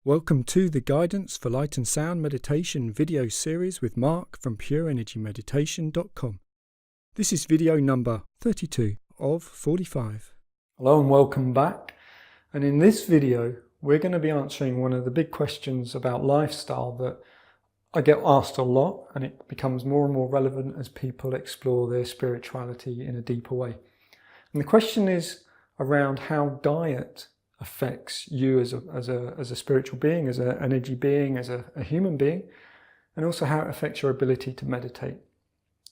Welcome to the Guidance for Light and Sound Meditation video series with Mark from PureEnergyMeditation.com. This is video number 32 of 45. Hello and welcome back. And in this video, we're going to be answering one of the big questions about lifestyle that I get asked a lot, and it becomes more and more relevant as people explore their spirituality in a deeper way. And the question is around how diet affects you as a spiritual being, as an energy being, as a human being, and also how it affects your ability to meditate.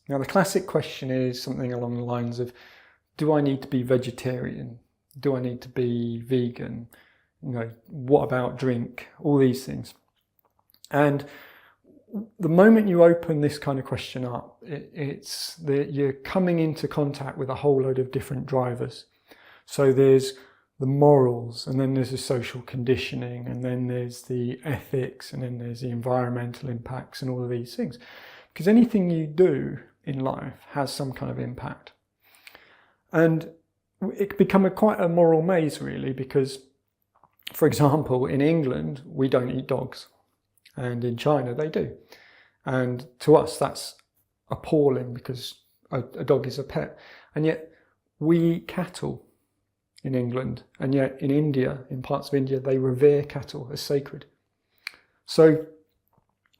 Now, the classic question is something along the lines of, do I need to be vegetarian? Do I need to be vegan? What about drink? All these things. And the moment you open this kind of question up, it's that you're coming into contact with a whole load of different drivers. So there's the morals, and then there's the social conditioning, and then there's the ethics, and then there's the environmental impacts and all of these things. Because anything you do in life has some kind of impact. And it can become quite a moral maze, really, because, for example, in England, we don't eat dogs. And in China, they do. And to us, that's appalling because a dog is a pet. And yet we eat cattle in England, and yet in India, in parts of India, they revere cattle as sacred. So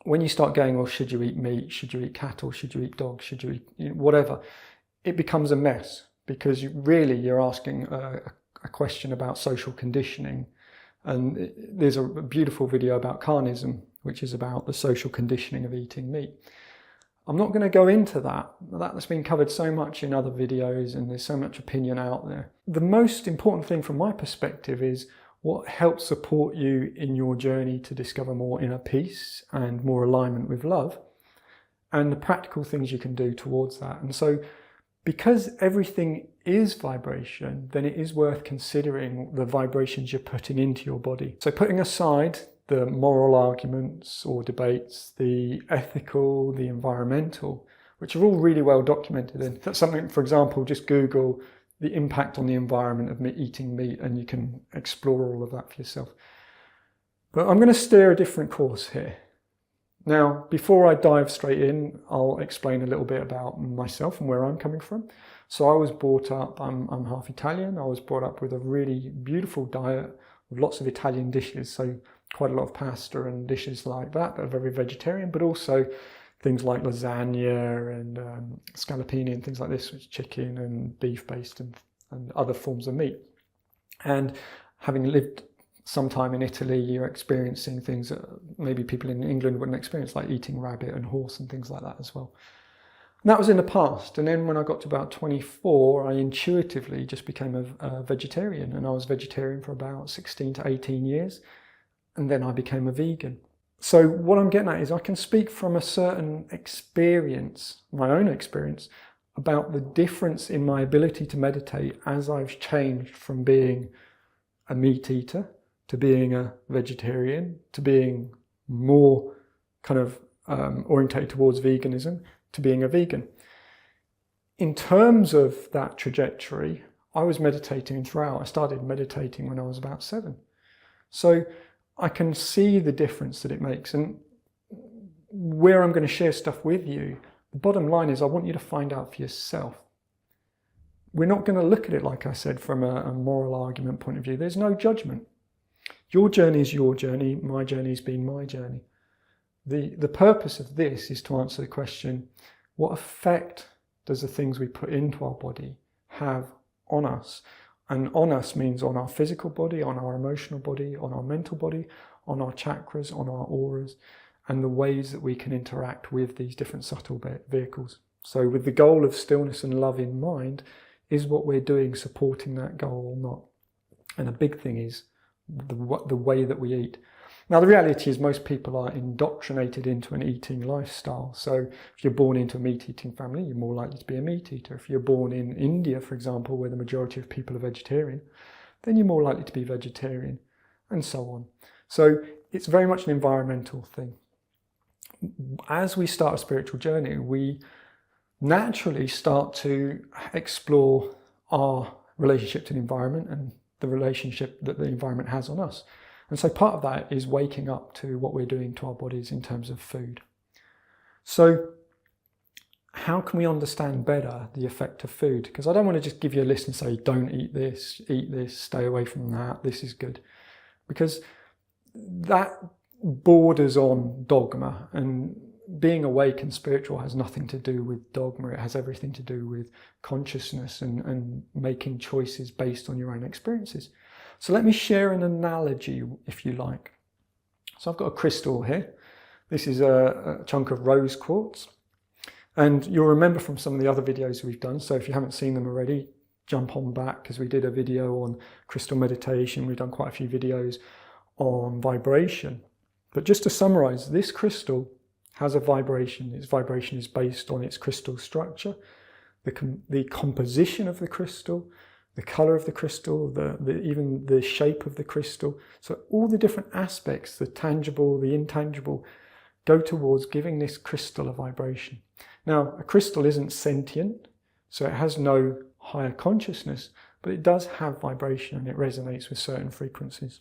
when you start going, well, should you eat meat? Should you eat cattle? Should you eat dogs? Should you eat whatever? It becomes a mess, because you're asking a question about social conditioning. And there's a beautiful video about carnism, which is about the social conditioning of eating meat. I'm not going to go into that. That's been covered so much in other videos, and there's so much opinion out there. The most important thing from my perspective is what helps support you in your journey to discover more inner peace and more alignment with love, and the practical things you can do towards that. And so, because everything is vibration, then it is worth considering the vibrations you're putting into your body. So putting aside the moral arguments or debates, the ethical, the environmental, which are all really well documented. And that's something, for example, just Google the impact on the environment of eating meat, and you can explore all of that for yourself. But I'm going to steer a different course here. Now, before I dive straight in, I'll explain a little bit about myself and where I'm coming from. So I was brought up, I'm half Italian. I was brought up with a really beautiful diet with lots of Italian dishes. So quite a lot of pasta and dishes like that are very vegetarian, but also things like lasagna and scallopini and things like this, which is chicken and beef based and other forms of meat. And having lived some time in Italy, you're experiencing things that maybe people in England wouldn't experience, like eating rabbit and horse and things like that as well. And that was in the past. And then when I got to about 24, I intuitively just became a vegetarian. And I was vegetarian for about 16 to 18 years. And then I became a vegan. So what I'm getting at is I can speak from a certain experience, my own experience, about the difference in my ability to meditate as I've changed from being a meat eater to being a vegetarian, to being more kind of orientated towards veganism, to being a vegan. In terms of that trajectory, I was meditating throughout. I started meditating when I was about 7. So I can see the difference that it makes. And where I'm going to share stuff with you, the bottom line is I want you to find out for yourself. We're not going to look at it, like I said, from a moral argument point of view. There's no judgment. Your journey is your journey. My journey has been my journey. The purpose of this is to answer the question, what effect does the things we put into our body have on us? And on us means on our physical body, on our emotional body, on our mental body, on our chakras, on our auras, and the ways that we can interact with these different subtle vehicles. So with the goal of stillness and love in mind, is what we're doing supporting that goal or not? And a big thing is the way that we eat. Now, the reality is most people are indoctrinated into an eating lifestyle. So if you're born into a meat-eating family, you're more likely to be a meat eater. If you're born in India, for example, where the majority of people are vegetarian, then you're more likely to be vegetarian, and so on. So it's very much an environmental thing. As we start a spiritual journey, we naturally start to explore our relationship to the environment and the relationship that the environment has on us. And so part of that is waking up to what we're doing to our bodies in terms of food. So how can we understand better the effect of food? Because I don't want to just give you a list and say, don't eat this, stay away from that, this is good. Because that borders on dogma, and being awake and spiritual has nothing to do with dogma. It has everything to do with consciousness and making choices based on your own experiences. So let me share an analogy, if you like. So I've got a crystal here. This is a chunk of rose quartz. And you'll remember from some of the other videos we've done, so if you haven't seen them already, jump on back, because we did a video on crystal meditation. We've done quite a few videos on vibration. But just to summarize, this crystal has a vibration. Its vibration is based on its crystal structure, the composition of the crystal, the color of the crystal, even the shape of the crystal. So all the different aspects, the tangible, the intangible, go towards giving this crystal a vibration. Now, a crystal isn't sentient, so it has no higher consciousness, but it does have vibration and it resonates with certain frequencies.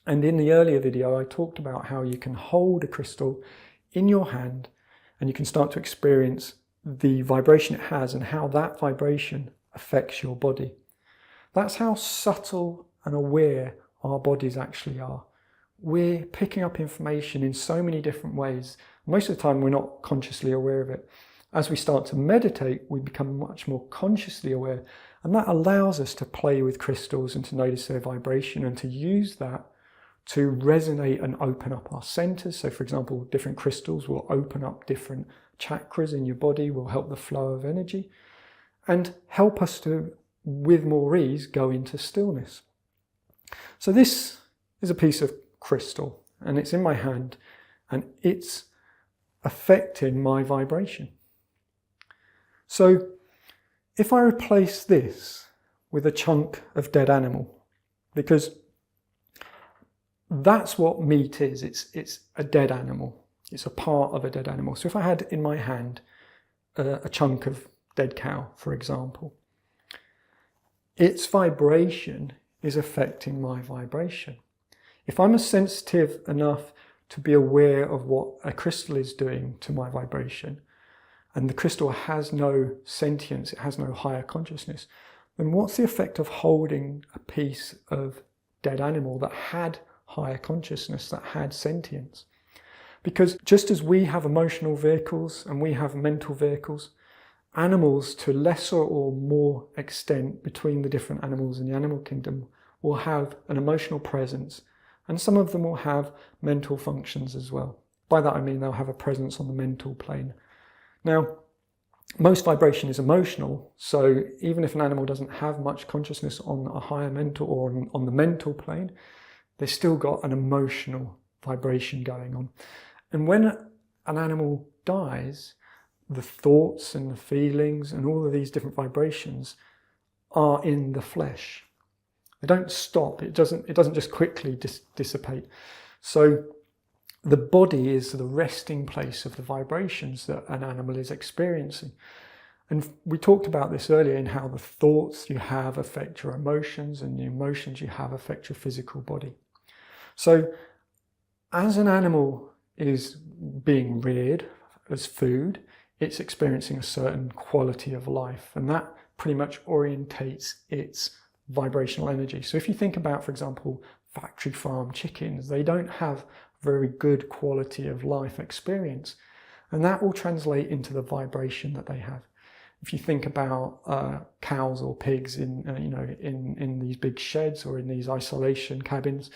And in the earlier video, I talked about how you can hold a crystal in your hand and you can start to experience the vibration it has and how that vibration affects your body. That's how subtle and aware our bodies actually are. We're picking up information in so many different ways. Most of the time, we're not consciously aware of it. As we start to meditate, we become much more consciously aware. And that allows us to play with crystals and to notice their vibration and to use that to resonate and open up our centers. So for example, different crystals will open up different chakras in your body, will help the flow of energy and help us to, with more ease, go into stillness. So this is a piece of crystal and it's in my hand and it's affecting my vibration. So if I replace this with a chunk of dead animal, because that's what meat is, it's a dead animal, it's a part of a dead animal. So if I had in my hand a chunk of dead cow, for example, its vibration is affecting my vibration. If I'm sensitive enough to be aware of what a crystal is doing to my vibration, and the crystal has no sentience, it has no higher consciousness, then what's the effect of holding a piece of dead animal that had higher consciousness, that had sentience? Because just as we have emotional vehicles and we have mental vehicles, animals to lesser or more extent between the different animals in the animal kingdom will have an emotional presence, and some of them will have mental functions as well. By that I mean they'll have a presence on the mental plane. Now, most vibration is emotional, so even if an animal doesn't have much consciousness on a higher mental or on the mental plane, they've still got an emotional vibration going on. And when an animal dies, the thoughts and the feelings and all of these different vibrations are in the flesh. They don't stop. It doesn't just quickly dissipate. So the body is the resting place of the vibrations that an animal is experiencing. And we talked about this earlier in how the thoughts you have affect your emotions and the emotions you have affect your physical body. So as an animal is being reared as food, it's experiencing a certain quality of life, and that pretty much orientates its vibrational energy. So if you think about, for example, factory farm chickens, they don't have very good quality of life experience, and that will translate into the vibration that they have. If you think about cows or pigs in these big sheds or in these isolation cabins,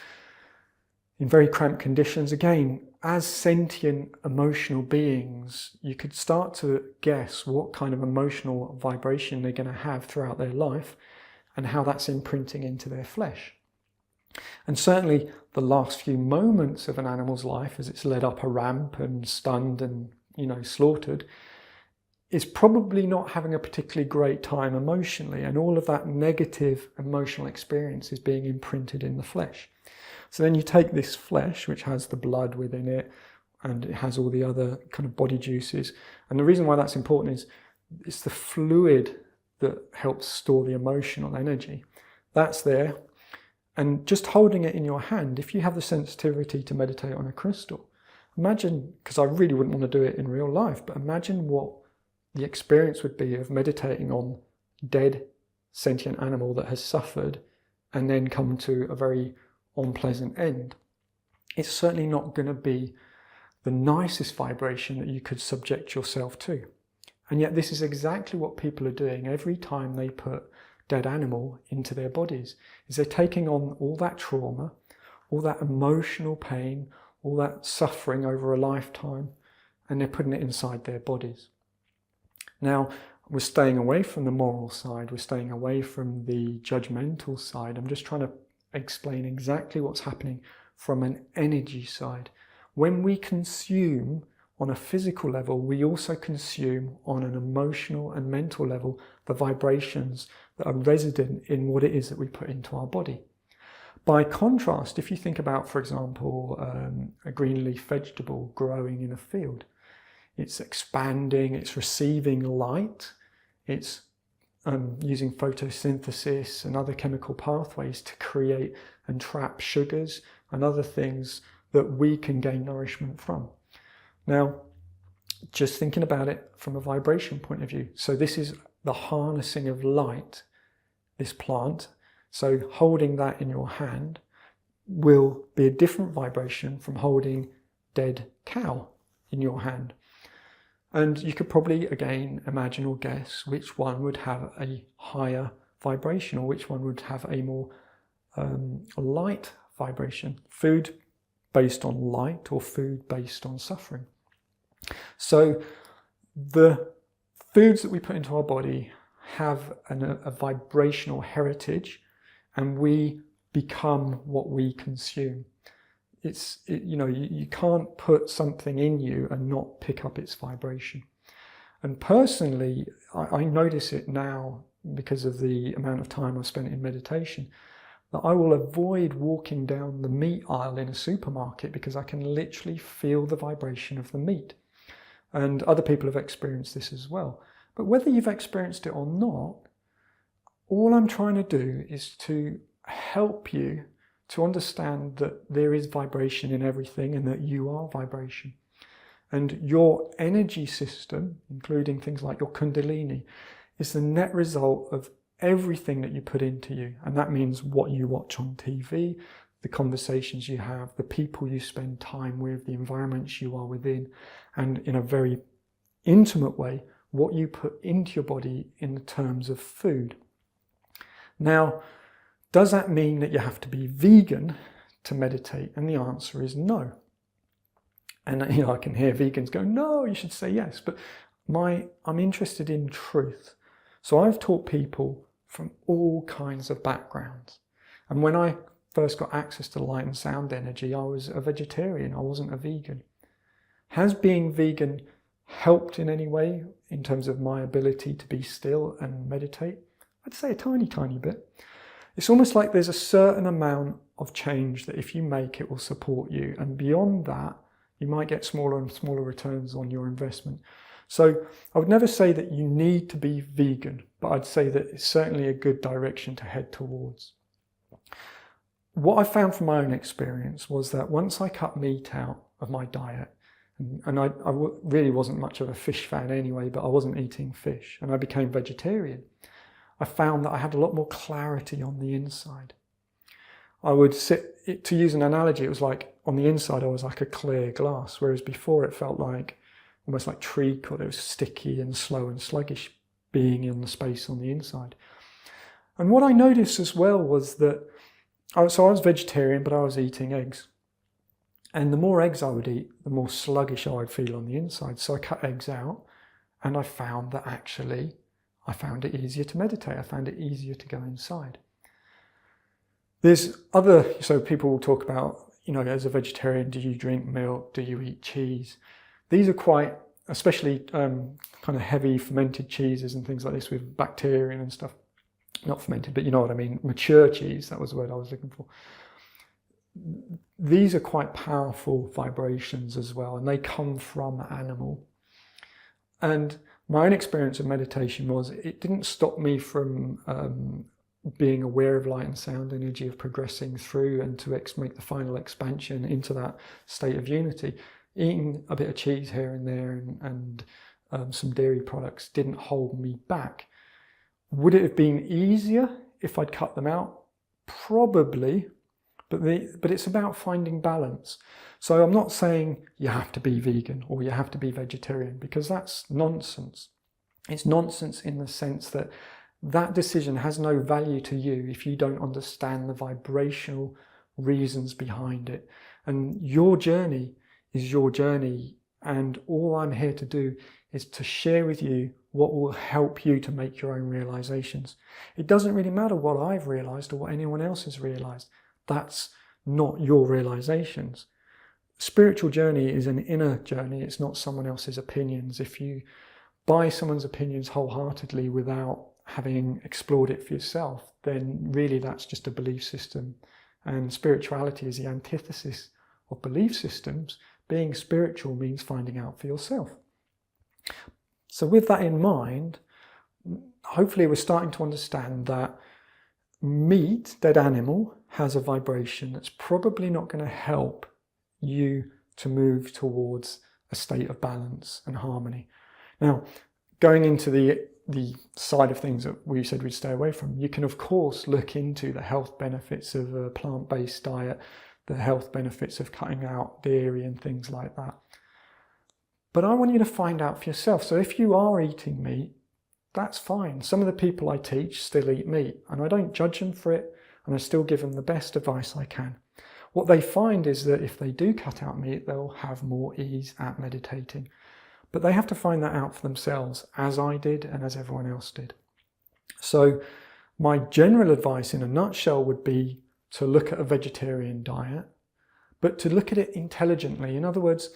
in very cramped conditions, again, as sentient emotional beings, you could start to guess what kind of emotional vibration they're going to have throughout their life and how that's imprinting into their flesh. And certainly the last few moments of an animal's life as it's led up a ramp and stunned and, slaughtered, is probably not having a particularly great time emotionally, and all of that negative emotional experience is being imprinted in the flesh. So then you take this flesh, which has the blood within it, and it has all the other kind of body juices. And the reason why that's important is it's the fluid that helps store the emotional energy. That's there. And just holding it in your hand, if you have the sensitivity to meditate on a crystal, imagine, because I really wouldn't want to do it in real life, but imagine what the experience would be of meditating on dead sentient animal that has suffered and then come to a very unpleasant end. It's certainly not going to be the nicest vibration that you could subject yourself to. And yet this is exactly what people are doing every time they put dead animal into their bodies, is they're taking on all that trauma, all that emotional pain, all that suffering over a lifetime, and they're putting it inside their bodies. Now, we're staying away from the moral side, we're staying away from the judgmental side. I'm just trying to explain exactly what's happening from an energy side. When we consume on a physical level, we also consume on an emotional and mental level the vibrations that are resident in what it is that we put into our body. By contrast, if you think about, for example, a green leaf vegetable growing in a field, it's expanding, it's receiving light, it's using photosynthesis and other chemical pathways to create and trap sugars and other things that we can gain nourishment from. Now, just thinking about it from a vibration point of view, so this is the harnessing of light, this plant. So holding that in your hand will be a different vibration from holding dead cow in your hand. And you could probably, again, imagine or guess which one would have a higher vibration or which one would have a more light vibration. Food based on light or food based on suffering. So the foods that we put into our body have a vibrational heritage, and we become what we consume. You can't put something in you and not pick up its vibration. And personally, I notice it now because of the amount of time I've spent in meditation, that I will avoid walking down the meat aisle in a supermarket because I can literally feel the vibration of the meat. And other people have experienced this as well. But whether you've experienced it or not, all I'm trying to do is to help you to understand that there is vibration in everything and that you are vibration. And your energy system, including things like your kundalini, is the net result of everything that you put into you. And that means what you watch on TV, the conversations you have, the people you spend time with, the environments you are within, and in a very intimate way, what you put into your body in the terms of food. Now, does that mean that you have to be vegan to meditate? And the answer is no. And I can hear vegans go, no, you should say yes. But I'm interested in truth. So I've taught people from all kinds of backgrounds. And when I first got access to light and sound energy, I was a vegetarian. I wasn't a vegan. Has being vegan helped in any way in terms of my ability to be still and meditate? I'd say a tiny, tiny bit. It's almost like there's a certain amount of change that if you make, it will support you. And beyond that, you might get smaller and smaller returns on your investment. So I would never say that you need to be vegan, but I'd say that it's certainly a good direction to head towards. What I found from my own experience was that once I cut meat out of my diet, and I really wasn't much of a fish fan anyway, but I wasn't eating fish, and I became vegetarian, I found that I had a lot more clarity on the inside. I would sit, to use an analogy, it was like on the inside I was like a clear glass, whereas before it felt like almost like treacle, or it was sticky and slow and sluggish being in the space on the inside. And what I noticed as well was that, I was vegetarian, but I was eating eggs. And the more eggs I would eat, the more sluggish I would feel on the inside. So I cut eggs out, and I found that actually I found it easier to meditate. I found it easier to go inside. So people will talk about, as a vegetarian, do you drink milk? Do you eat cheese? These are quite, especially kind of heavy fermented cheeses and things like this with bacteria and stuff. Not fermented, but you know what I mean. Mature cheese, that was the word I was looking for. These are quite powerful vibrations as well, and they come from animal. And my own experience of meditation was it didn't stop me from being aware of light and sound energy, of progressing through and to make the final expansion into that state of unity. Eating a bit of cheese here and there and some dairy products didn't hold me back. Would it have been easier if I'd cut them out? Probably, but it's about finding balance. So I'm not saying you have to be vegan or you have to be vegetarian, because that's nonsense. It's nonsense in the sense that that decision has no value to you if you don't understand the vibrational reasons behind it. And your journey is your journey, and all I'm here to do is to share with you what will help you to make your own realizations. It doesn't really matter what I've realized or what anyone else has realized. That's not your realizations. Spiritual journey is an inner journey. It's not someone else's opinions. If you buy someone's opinions wholeheartedly without having explored it for yourself, then really that's just a belief system. And spirituality is the antithesis of belief systems. Being spiritual means finding out for yourself. So with that in mind, hopefully we're starting to understand that meat, dead animal, has a vibration that's probably not going to help you to move towards a state of balance and harmony. Now, going into the side of things that we said we'd stay away from, you can of course look into the health benefits of a plant-based diet, the health benefits of cutting out dairy and things like that. But I want you to find out for yourself. So if you are eating meat, that's fine. Some of the people I teach still eat meat, and I don't judge them for it, and I still give them the best advice I can. What they find is that if they do cut out meat, they'll have more ease at meditating. But they have to find that out for themselves, as I did and as everyone else did. So my general advice in a nutshell would be to look at a vegetarian diet, but to look at it intelligently. In other words,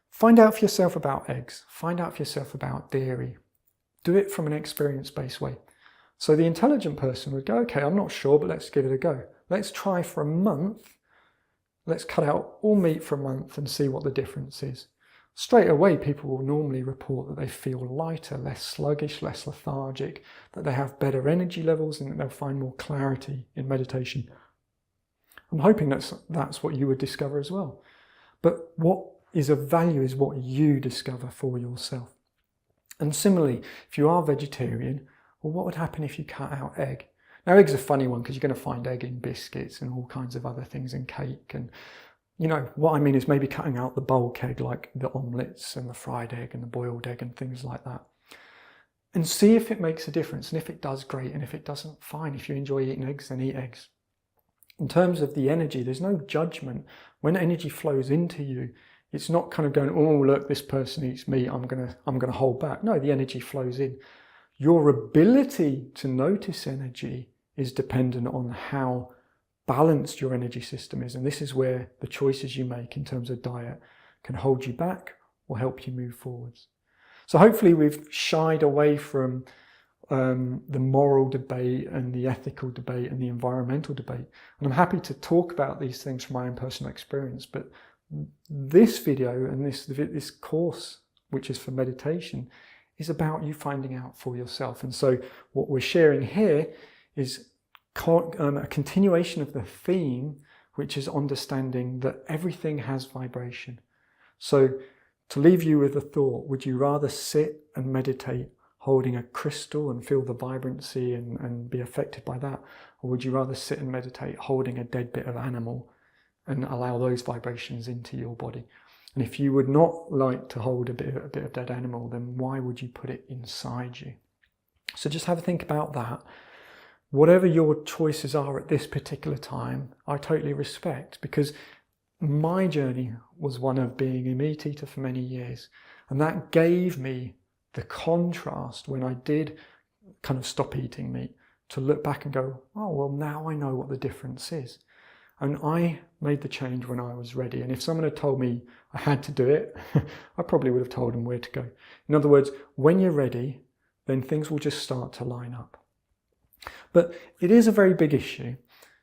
find out for yourself about eggs, find out for yourself about dairy. Do it from an experience-based way. So the intelligent person would go, okay, I'm not sure, but let's give it a go. Let's try for a month. Let's cut out all meat for a month and see what the difference is. Straight away, people will normally report that they feel lighter, less sluggish, less lethargic, that they have better energy levels, and that they'll find more clarity in meditation. I'm hoping that's what you would discover as well. But what is of value is what you discover for yourself. And similarly, if you are vegetarian, well, what would happen if you cut out egg? Now, egg's a funny one because you're going to find egg in biscuits and all kinds of other things in cake. And, you know, what I mean is maybe cutting out the bulk egg, like the omelettes and the fried egg and the boiled egg and things like that. And see if it makes a difference. And if it does, great. And if it doesn't, fine. If you enjoy eating eggs, then eat eggs. In terms of the energy, there's no judgment. When energy flows into you, it's not kind of going, oh, look, this person eats meat, I'm gonna hold back. No, the energy flows in. Your ability to notice energy is dependent on how balanced your energy system is. And this is where the choices you make in terms of diet can hold you back or help you move forwards. So hopefully we've shied away from the moral debate and the ethical debate and the environmental debate. And I'm happy to talk about these things from my own personal experience, but this video and this course, which is for meditation, is about you finding out for yourself. And so what we're sharing here is a continuation of the theme, which is understanding that everything has vibration. So to leave you with a thought, would you rather sit and meditate holding a crystal and feel the vibrancy and be affected by that? Or would you rather sit and meditate holding a dead bit of animal and allow those vibrations into your body? And if you would not like to hold a bit of dead animal, then why would you put it inside you? So just have a think about that. Whatever your choices are at this particular time, I totally respect, because my journey was one of being a meat eater for many years. And that gave me the contrast when I did kind of stop eating meat, to look back and go, oh, well, now I know what the difference is. And I made the change when I was ready. And if someone had told me I had to do it, I probably would have told them where to go. In other words, when you're ready, then things will just start to line up. But it is a very big issue,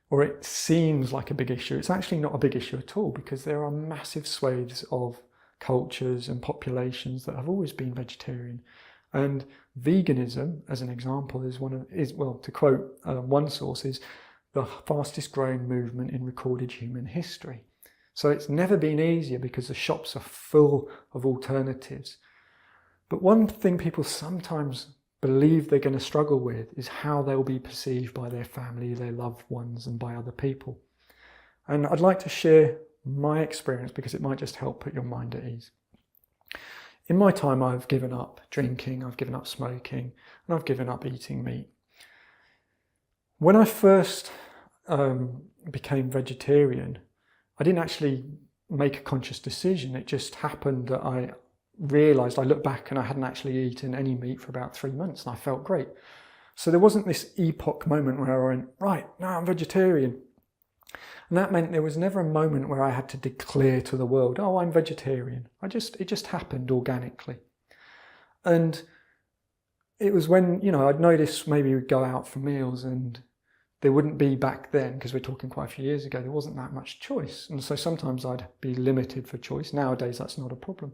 or it seems like a big issue. It's actually not a big issue at all, because there are massive swathes of cultures and populations that have always been vegetarian. And veganism, as an example, to quote one source, is the fastest growing movement in recorded human history. So it's never been easier because the shops are full of alternatives. But one thing people sometimes believe they're going to struggle with is how they'll be perceived by their family, their loved ones, and by other people. And I'd like to share my experience because it might just help put your mind at ease. In my time, I've given up drinking, I've given up smoking, and I've given up eating meat. When I first became vegetarian, I didn't actually make a conscious decision. It just happened that I realised, I looked back and I hadn't actually eaten any meat for about 3 months and I felt great. So there wasn't this epoch moment where I went, right, now I'm vegetarian. And that meant there was never a moment where I had to declare to the world, oh, I'm vegetarian. It just happened organically. And it was when, I'd notice maybe we'd go out for meals and there wouldn't be back then, because we're talking quite a few years ago, there wasn't that much choice. And so sometimes I'd be limited for choice. Nowadays, that's not a problem.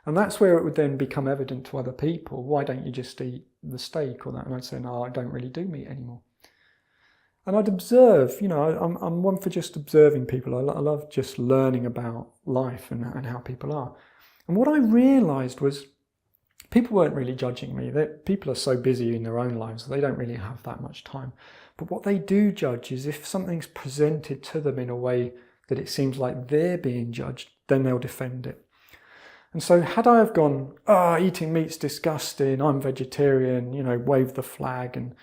And that's where it would then become evident to other people, why don't you just eat the steak or that? And I'd say, no, I don't really do meat anymore. And I'd observe, I'm one for just observing people. I love just learning about life and how people are. And what I realised was people weren't really judging me. People are so busy in their own lives, they don't really have that much time. But what they do judge is if something's presented to them in a way that it seems like they're being judged, then they'll defend it. And so had I have gone, eating meat's disgusting, I'm vegetarian, waved the flag and,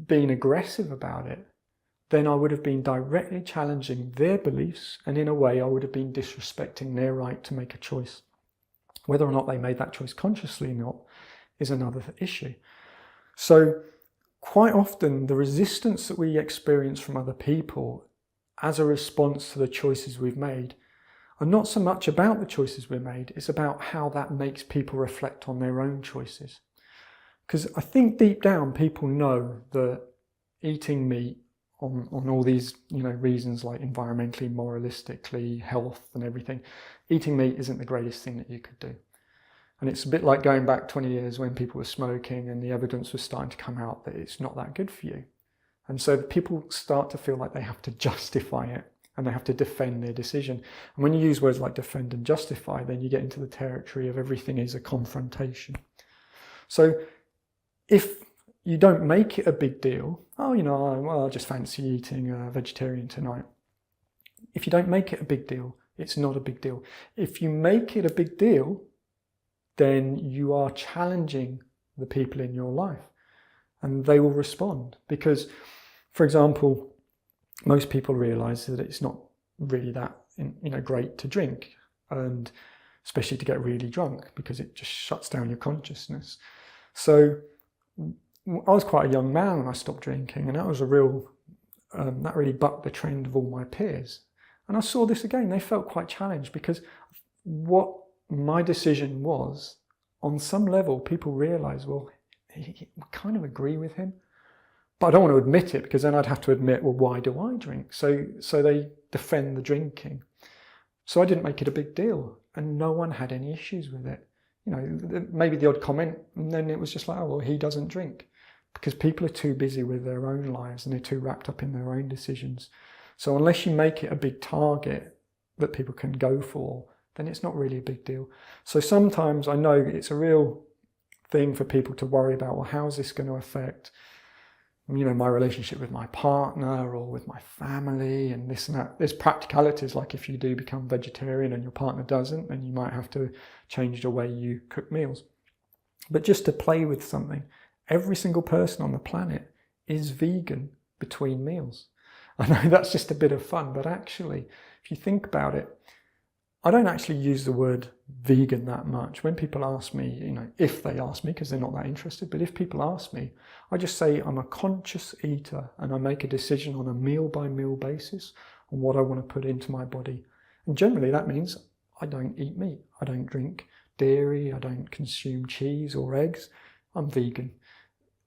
being aggressive about it, then I would have been directly challenging their beliefs, and in a way I would have been disrespecting their right to make a choice. Whether or not they made that choice consciously or not is another issue. So quite often the resistance that we experience from other people as a response to the choices we've made are not so much about the choices we made, it's about how that makes people reflect on their own choices. Because I think deep down people know that eating meat on all these reasons like environmentally, moralistically, health and everything, eating meat isn't the greatest thing that you could do. And it's a bit like going back 20 years when people were smoking and the evidence was starting to come out that it's not that good for you. And so people start to feel like they have to justify it and they have to defend their decision. And when you use words like defend and justify, then you get into the territory of everything is a confrontation. So if you don't make it a big deal, I just fancy eating vegetarian tonight. If you don't make it a big deal, it's not a big deal. If you make it a big deal, then you are challenging the people in your life and they will respond. Because, for example, most people realise that it's not really that great to drink, and especially to get really drunk, because it just shuts down your consciousness. So I was quite a young man when I stopped drinking, and that was that really bucked the trend of all my peers. And I saw this again, they felt quite challenged because what my decision was, on some level, people realise, well, we kind of agree with him. But I don't want to admit it because then I'd have to admit, well, why do I drink? So they defend the drinking. So I didn't make it a big deal and no one had any issues with it. Maybe the odd comment, and then it was just like, oh, well, he doesn't drink. Because people are too busy with their own lives and they're too wrapped up in their own decisions. So unless you make it a big target that people can go for, then it's not really a big deal. So sometimes I know it's a real thing for people to worry about, well, how's this going to affect my relationship with my partner or with my family and this and that. There's practicalities, like if you do become vegetarian and your partner doesn't, then you might have to change the way you cook meals. But just to play with something, every single person on the planet is vegan between meals. I know that's just a bit of fun, but actually, if you think about it, I don't actually use the word vegan that much. When people ask me, if they ask me, because they're not that interested, but if people ask me, I just say I'm a conscious eater and I make a decision on a meal by meal basis on what I want to put into my body. And generally that means I don't eat meat, I don't drink dairy, I don't consume cheese or eggs. I'm vegan.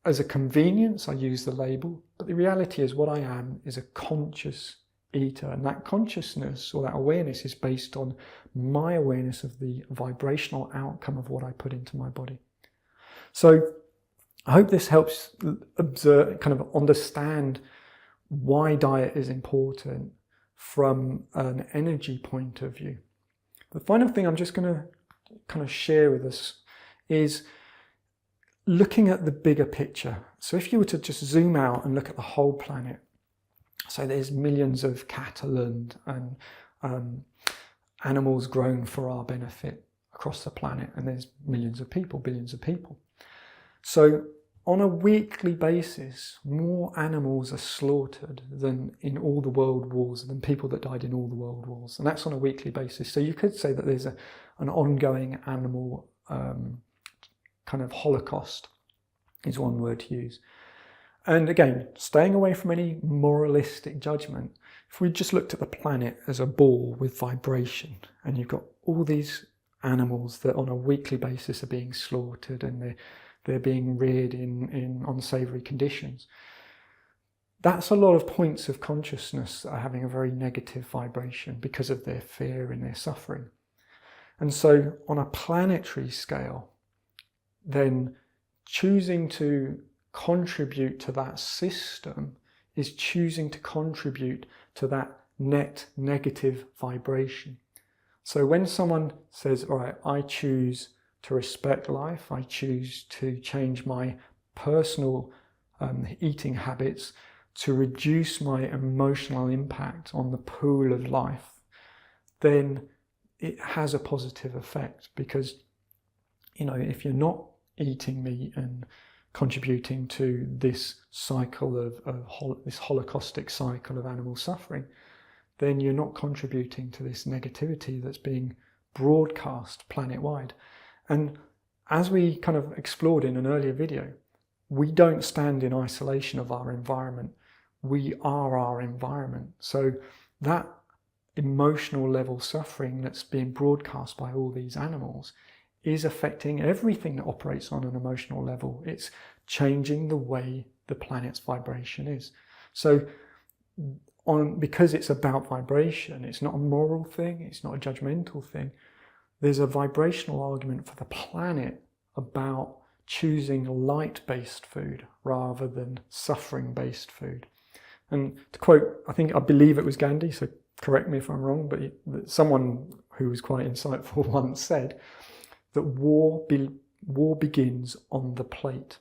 As a convenience, I use the label, but the reality is what I am is a conscious eater, and that consciousness or that awareness is based on my awareness of the vibrational outcome of what I put into my body. So I hope this helps observe, kind of understand why diet is important from an energy point of view. The final thing I'm just going to kind of share with us is looking at the bigger picture. So if you were to just zoom out and look at the whole planet, so there's millions of cattle and animals grown for our benefit across the planet, and there's millions of people, billions of people. So on a weekly basis, more animals are slaughtered than in all the world wars, than people that died in all the world wars. And that's on a weekly basis. So you could say that there's an ongoing animal kind of holocaust is one word to use. And again, staying away from any moralistic judgment, if we just looked at the planet as a ball with vibration, and you've got all these animals that on a weekly basis are being slaughtered and they're being reared in unsavory conditions, that's a lot of points of consciousness that are having a very negative vibration because of their fear and their suffering. And so on a planetary scale, then choosing to contribute to that system is choosing to contribute to that net negative vibration. So when someone says, all right, I choose to respect life, I choose to change my personal eating habits to reduce my emotional impact on the pool of life, then it has a positive effect, because, you know, if you're not eating meat and contributing to this cycle of this holocaustic cycle of animal suffering, then you're not contributing to this negativity that's being broadcast planet-wide. And as we kind of explored in an earlier video, we don't stand in isolation of our environment. We are our environment. So that emotional level suffering that's being broadcast by all these animals is affecting everything that operates on an emotional level. It's changing the way the planet's vibration is. So because it's about vibration, it's not a moral thing, it's not a judgmental thing. There's a vibrational argument for the planet about choosing light-based food rather than suffering-based food. And to quote, I believe it was Gandhi, so correct me if I'm wrong, but someone who was quite insightful once said that war begins on the plate.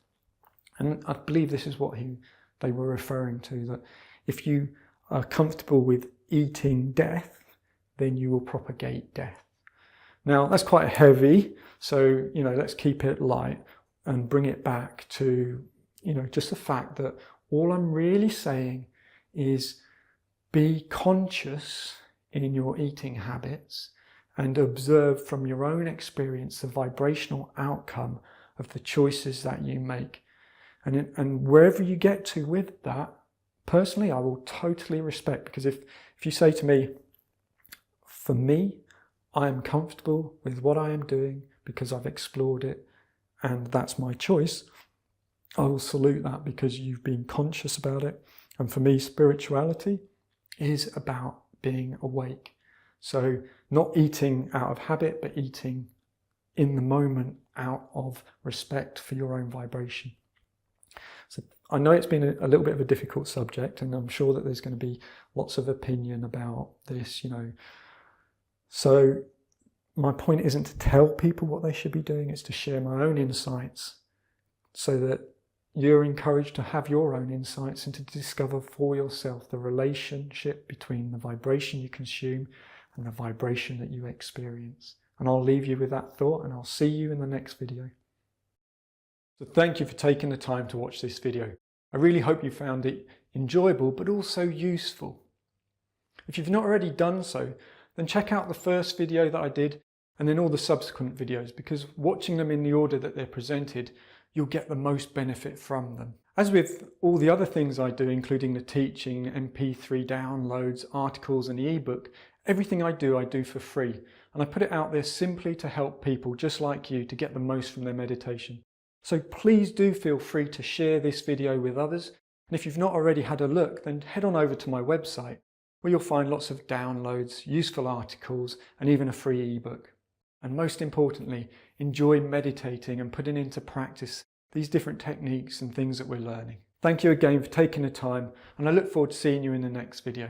And I believe this is what they were referring to, that if you are comfortable with eating death, then you will propagate death. Now, that's quite heavy, so, you know, let's keep it light and bring it back to, you know, just the fact that all I'm really saying is be conscious in your eating habits and observe from your own experience the vibrational outcome of the choices that you make. And wherever you get to with that, personally, I will totally respect, because if you say to me, for me, I am comfortable with what I am doing because I've explored it and that's my choice, I will salute that, because you've been conscious about it. And for me, spirituality is about being awake. So not eating out of habit, but eating in the moment out of respect for your own vibration. So I know it's been a little bit of a difficult subject, and I'm sure that there's going to be lots of opinion about this, you know. So my point isn't to tell people what they should be doing, it's to share my own insights so that you're encouraged to have your own insights and to discover for yourself the relationship between the vibration you consume and the vibration that you experience. And I'll leave you with that thought, and I'll see you in the next video. So thank you for taking the time to watch this video. I really hope you found it enjoyable, but also useful. If you've not already done so, then check out the first video that I did and then all the subsequent videos, because watching them in the order that they're presented, you'll get the most benefit from them. As with all the other things I do, including the teaching, MP3 downloads, articles and the ebook, everything I do for free. And I put it out there simply to help people just like you to get the most from their meditation. So please do feel free to share this video with others. And if you've not already had a look, then head on over to my website, where you'll find lots of downloads, useful articles, and even a free ebook. And most importantly, enjoy meditating and putting into practice these different techniques and things that we're learning. Thank you again for taking the time, and I look forward to seeing you in the next video.